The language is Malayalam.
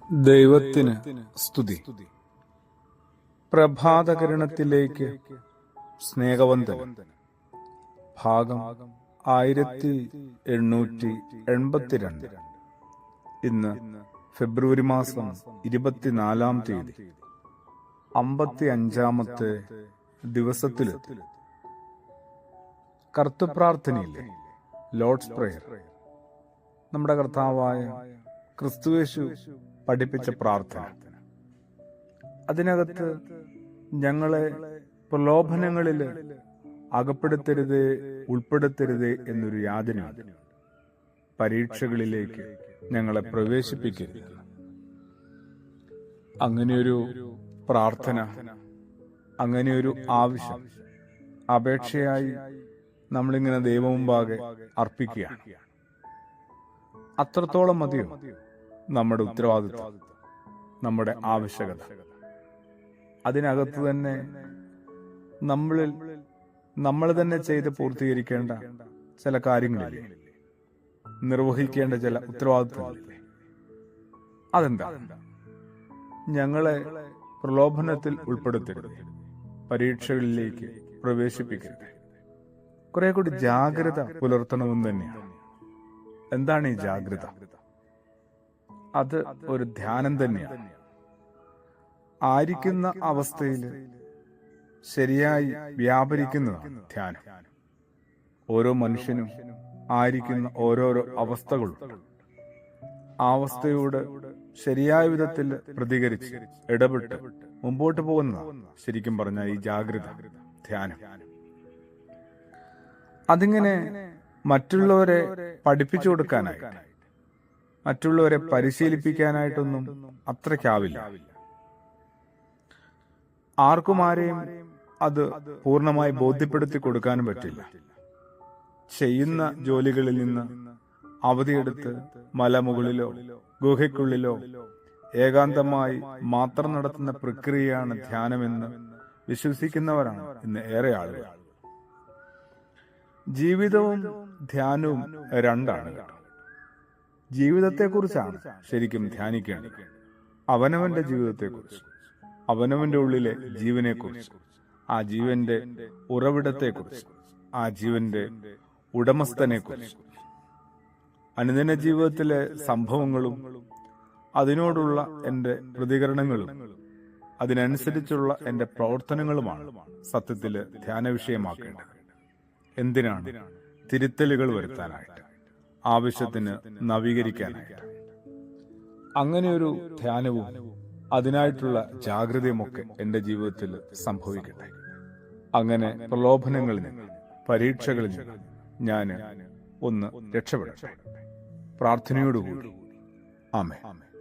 ദൈവത്തിന് സ്തുതി. പ്രഭാതകിരണത്തിലേക്ക് സ്നേഹവന്ദനം. ഭാഗം 1882. ഇന്ന് ഫെബ്രുവരി മാസം 24-ാം തീയതി, 55-ാമത്തെ ദിവസത്തിലെത്തി. കർത്തൃപ്രാർത്ഥനയിലെ ലോർഡ്സ് പ്രേയർ നമ്മുടെ കർത്താവായ ക്രിസ്തുയേശു പഠിപ്പിച്ച പ്രാർത്ഥന. അതിനകത്ത് ഞങ്ങളെ പ്രലോഭനങ്ങളിൽ അകപ്പെടുത്തരുതേ, ഉൾപ്പെടുത്തരുതേ എന്നൊരു യാതനയുണ്ട്. പരീക്ഷകളിലേക്ക് ഞങ്ങളെ പ്രവേശിപ്പിക്കരുത്. അങ്ങനെയൊരു പ്രാർത്ഥന, അങ്ങനെയൊരു ആവശ്യം, അപേക്ഷയായി നമ്മളിങ്ങനെ ദൈവമുമ്പാകെ അർപ്പിക്കുകയാണ്. അത്രത്തോളം മതിയോ നമ്മുടെ ഉത്തരവാദിത്വം, നമ്മുടെ ആവശ്യകത? അതിനകത്ത് തന്നെ നമ്മൾ തന്നെ ചെയ്ത് പൂർത്തീകരിക്കേണ്ട ചില കാര്യങ്ങളില്ലേ, നിർവഹിക്കേണ്ട ചില ഉത്തരവാദിത്വങ്ങളില്ലേ? അതെന്താ? ഞങ്ങളെ പ്രലോഭനത്തിൽ ഉൾപ്പെടുത്തരുത്, പരീക്ഷകളിലേക്ക് പ്രവേശിപ്പിക്കരുത്. കുറെ കൂടി ജാഗ്രത പുലർത്തണമെന്ന് തന്നെയാണ്. എന്താണ് ഈ ജാഗ്രത? അത് ഒരു ധ്യാനം തന്നെയാണ്. ആയിരിക്കുന്ന അവസ്ഥയിൽ ശരിയായി വ്യാപരിക്കുന്നതാണ് ധ്യാനം. ഓരോ മനുഷ്യനും ആയിരിക്കുന്ന ഓരോരോ അവസ്ഥകളുണ്ട്. ആ അവസ്ഥയോട് ശരിയായ വിധത്തിൽ പ്രതികരിച്ച് ഇടപെട്ട് മുമ്പോട്ട് പോകുന്നതാണ് ശരിക്കും പറഞ്ഞ ഈ ജാഗ്രത, ധ്യാനം. അതിങ്ങനെ മറ്റുള്ളവരെ പഠിപ്പിച്ചു കൊടുക്കാനായിട്ട്, മറ്റുള്ളവരെ പരിശീലിപ്പിക്കാനായിട്ടൊന്നും അത്രയ്ക്കാവില്ല. ആർക്കും ആരെയും അത് പൂർണ്ണമായി ബോധ്യപ്പെടുത്തി കൊടുക്കാനും പറ്റില്ല. ചെയ്യുന്ന ജോലികളിൽ നിന്ന് അവധിയെടുത്ത് മലമുകളിലോ ഗുഹയ്ക്കുള്ളിലോ ഏകാന്തമായി മാത്രം നടത്തുന്ന പ്രക്രിയയാണ് ധ്യാനമെന്ന് വിശ്വസിക്കുന്നവരാണ് ഇന്ന് ഏറെ ആളുകൾ. ജീവിതവും ധ്യാനവും രണ്ടാണ് കേട്ടോ. ജീവിതത്തെക്കുറിച്ചാണ് ശരിക്കും ധ്യാനിക്കേണ്ടത്. അവനവന്റെ ജീവിതത്തെക്കുറിച്ച്, അവനവന്റെ ഉള്ളിലെ ജീവനെക്കുറിച്ച്, ആ ജീവന്റെ ഉറവിടത്തെക്കുറിച്ച്, ആ ജീവന്റെ ഉടമസ്ഥനെക്കുറിച്ച്. അനുദിന ജീവിതത്തിലെ സംഭവങ്ങളും അതിനോടുള്ള എൻ്റെ പ്രതികരണങ്ങളും അതിനനുസരിച്ചുള്ള എൻ്റെ പ്രവർത്തനങ്ങളുമാണ് സത്യത്തില് ധ്യാന വിഷയമാക്കേണ്ടത്. എന്തിനാണ്? തിരുത്തലുകൾ വരുത്താനായിട്ട്, ആവശ്യത്തിന് നവീകരിക്കാനായിട്ട്. അങ്ങനെയൊരു ധ്യാനവും അതിനായിട്ടുള്ള ജാഗ്രതയുമൊക്കെ എൻ്റെ ജീവിതത്തിൽ സംഭവിക്കട്ടെ. അങ്ങനെ പ്രലോഭനങ്ങളിൽ നിന്ന്, പരീക്ഷകളിൽ നിന്ന് ഞാൻ ഒന്ന് രക്ഷപ്പെടട്ടെ. പ്രാർത്ഥനയോടുകൂടി ആമേൻ.